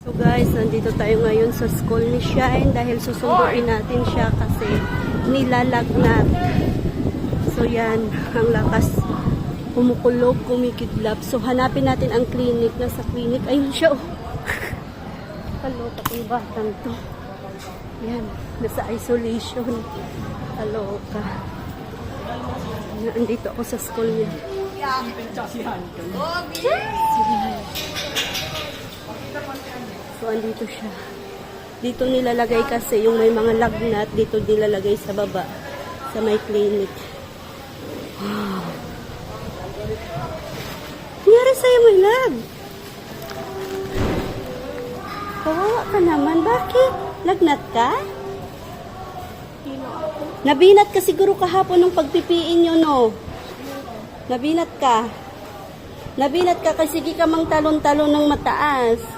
So guys, nandito tayo ngayon sa school ni Shine dahil susunduin natin siya kasi nilalagnat. So yan, ang lakas kumukulog, kumikidlap. So hanapin natin ang clinic. Nasa clinic, ayun siya oh. Kaloka kong batang to. Yan, nasa isolation. Kaloka. Nandito ako sa school niya. So, andito siya. Dito nilalagay kasi yung may mga lagnat, dito nilalagay sa baba, sa may clinic. Wow. Nangyari sa'yo, my love? Kawawa ka naman. Bakit? Lagnat ka? Nabinat ka siguro kahapon nung pagpipiin nyo, no? Nabinat ka. Nabinat ka kasi sige ka mang talon-talon ng mataas.